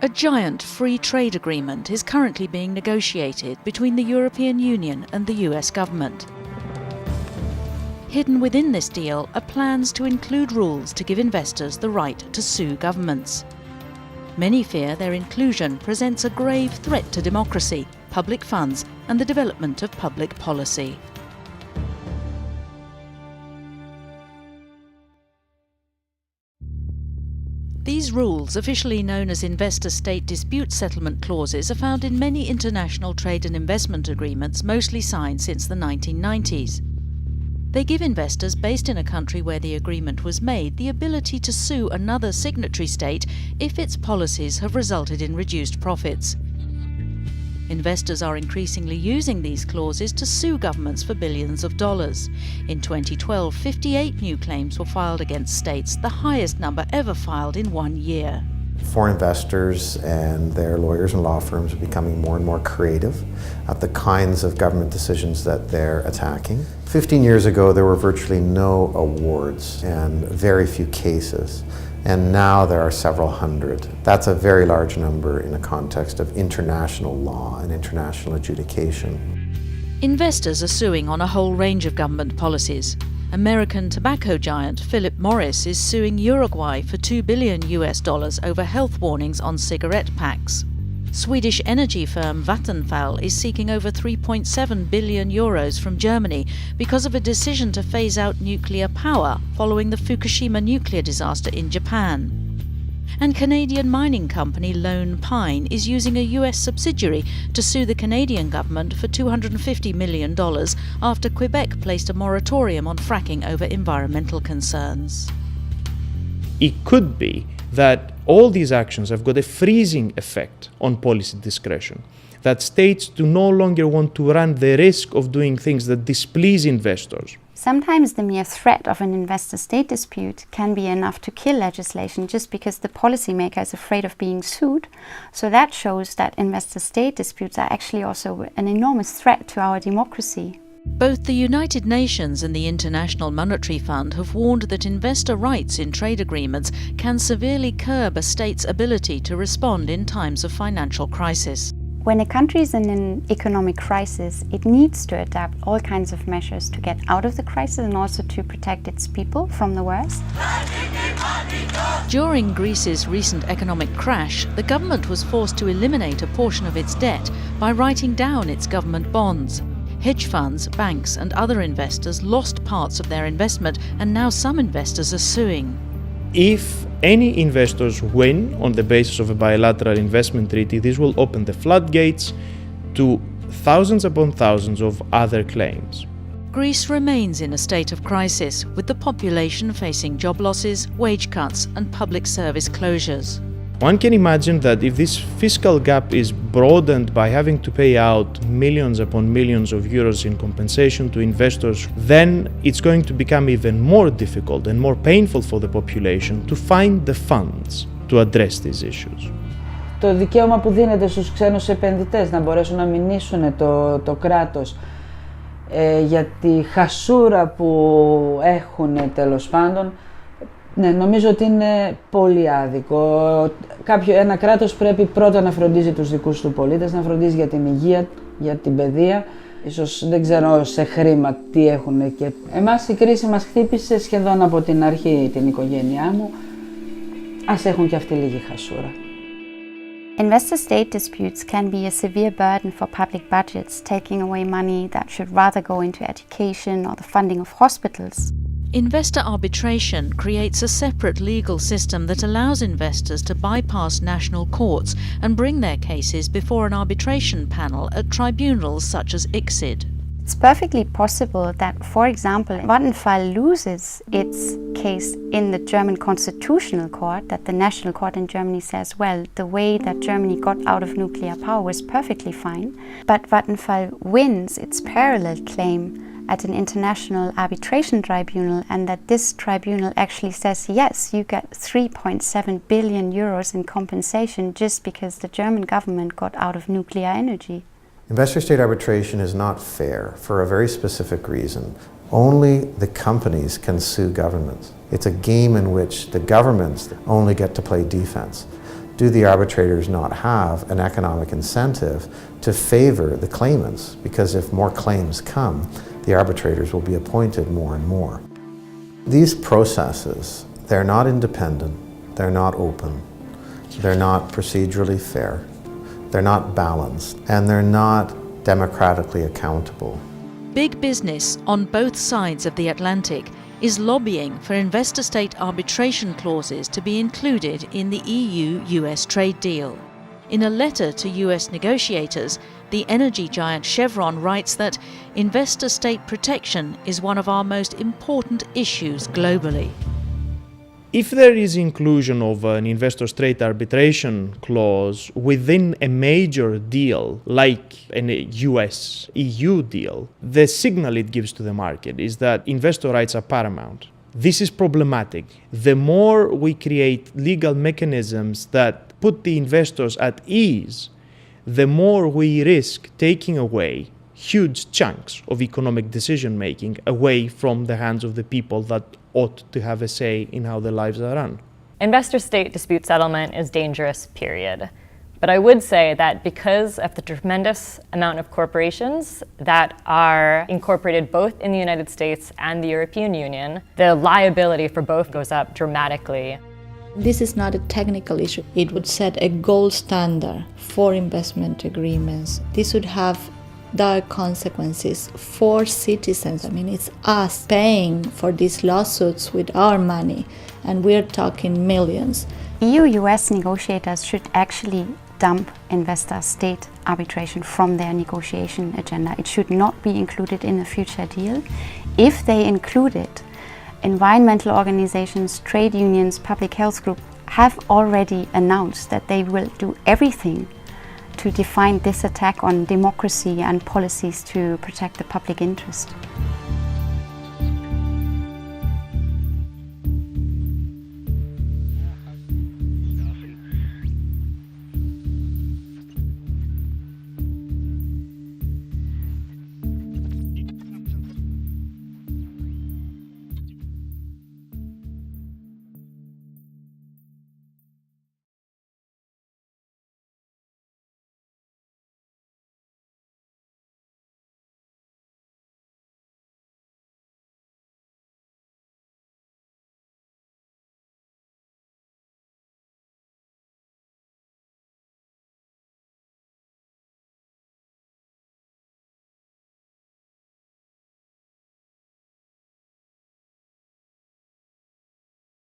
A giant free trade agreement is currently being negotiated between the European Union and the US government. Hidden within this deal are plans to include rules to give investors the right to sue governments. Many fear their inclusion presents a grave threat to democracy, public funds, and the development of public policy. These rules, officially known as investor-state dispute settlement clauses, are found in many international trade and investment agreements, mostly signed since the 1990s. They give investors based in a country where the agreement was made the ability to sue another signatory state if its policies have resulted in reduced profits. Investors are increasingly using these clauses to sue governments for billions of dollars. In 2012, 58 new claims were filed against states, the highest number ever filed in 1 year. Foreign investors and their lawyers and law firms are becoming more and more creative at the kinds of government decisions that they're attacking. 15 years ago, there were virtually no awards and very few cases. And now there are several hundred. That's a very large number in the context of international law and international adjudication. Investors are suing on a whole range of government policies. American tobacco giant Philip Morris is suing Uruguay for $2 billion over health warnings on cigarette packs. Swedish energy firm Vattenfall is seeking over 3.7 billion euros from Germany because of a decision to phase out nuclear power following the Fukushima nuclear disaster in Japan. And Canadian mining company Lone Pine is using a US subsidiary to sue the Canadian government for $250 million after Quebec placed a moratorium on fracking over environmental concerns. It could be that all these actions have got a freezing effect on policy discretion, that states do no longer want to run the risk of doing things that displease investors. Sometimes the mere threat of an investor-state dispute can be enough to kill legislation just because the policymaker is afraid of being sued. So that shows that investor-state disputes are actually also an enormous threat to our democracy. Both the United Nations and the International Monetary Fund have warned that investor rights in trade agreements can severely curb a state's ability to respond in times of financial crisis. When a country is in an economic crisis, it needs to adapt all kinds of measures to get out of the crisis and also to protect its people from the worst. During Greece's recent economic crash, the government was forced to eliminate a portion of its debt by writing down its government bonds. Hedge funds, banks and other investors lost parts of their investment, and now some investors are suing. If any investors win on the basis of a bilateral investment treaty, this will open the floodgates to thousands upon thousands of other claims. Greece remains in a state of crisis, with the population facing job losses, wage cuts and public service closures. One can imagine that if this fiscal gap is broadened by having to pay out millions upon millions of euros in compensation to investors, then it's going to become even more difficult and more painful for the population to find the funds to address these issues. Το δικαίωμα που δίνεται στους ξένους επενδυτές να μπορέσουν να μηνύσουν το κράτος για τη χασούρα που έχουν τέλος πάντων, ναι, νομίζω ότι είναι πολύ άδικο. Ένα κράτος πρέπει πρώτα να φροντίζει τους δικούς του πολίτες, να φροντίζει για την υγεία, για την παιδεία. Ίσως δεν ξέρω σε χρήμα τι έχουν. Και εμάς η κρίση μας χτύπησε σχεδόν από την αρχή την οικογένειά μου. Ας έχουν και αυτοί λίγη χασούρα. Investor-state disputes can be a severe burden for public budgets, taking away money that should rather go into education or the funding of hospitals. Investor arbitration creates a separate legal system that allows investors to bypass national courts and bring their cases before an arbitration panel at tribunals such as ICSID. It's perfectly possible that, for example, Vattenfall loses its case in the German Constitutional Court, that the National Court in Germany says, well, the way that Germany got out of nuclear power was perfectly fine, but Vattenfall wins its parallel claim at an international arbitration tribunal, and that this tribunal actually says, yes, you get 3.7 billion euros in compensation just because the German government got out of nuclear energy. Investor-state arbitration is not fair for a very specific reason. Only the companies can sue governments. It's a game in which the governments only get to play defense. do the arbitrators not have an economic incentive to favor the claimants? Because if more claims come, the arbitrators will be appointed more and more. These processes, they're not independent, they're not open, they're not procedurally fair, they're not balanced, and they're not democratically accountable. Big business on both sides of the Atlantic is lobbying for investor-state arbitration clauses to be included in the EU-US trade deal. In a letter to US negotiators, the energy giant Chevron writes that investor-state protection is one of our most important issues globally. If there is inclusion of an investor-state arbitration clause within a major deal, like an US-EU deal, the signal it gives to the market is that investor rights are paramount. This is problematic. The more we create legal mechanisms that put the investors at ease, the more we risk taking away huge chunks of economic decision-making away from the hands of the people that ought to have a say in how their lives are run. Investor-state dispute settlement is dangerous, period. But I would say that because of the tremendous amount of corporations that are incorporated both in the United States and the European Union, the liability for both goes up dramatically. This is not a technical issue. It would set a gold standard for investment agreements. This would have dire consequences for citizens. I mean, it's us paying for these lawsuits with our money, and we're talking millions. EU-US negotiators should actually dump investor-state arbitration from their negotiation agenda. It should not be included in a future deal. If they include it, environmental organizations, trade unions, public health groups have already announced that they will do everything to define this attack on democracy and policies to protect the public interest.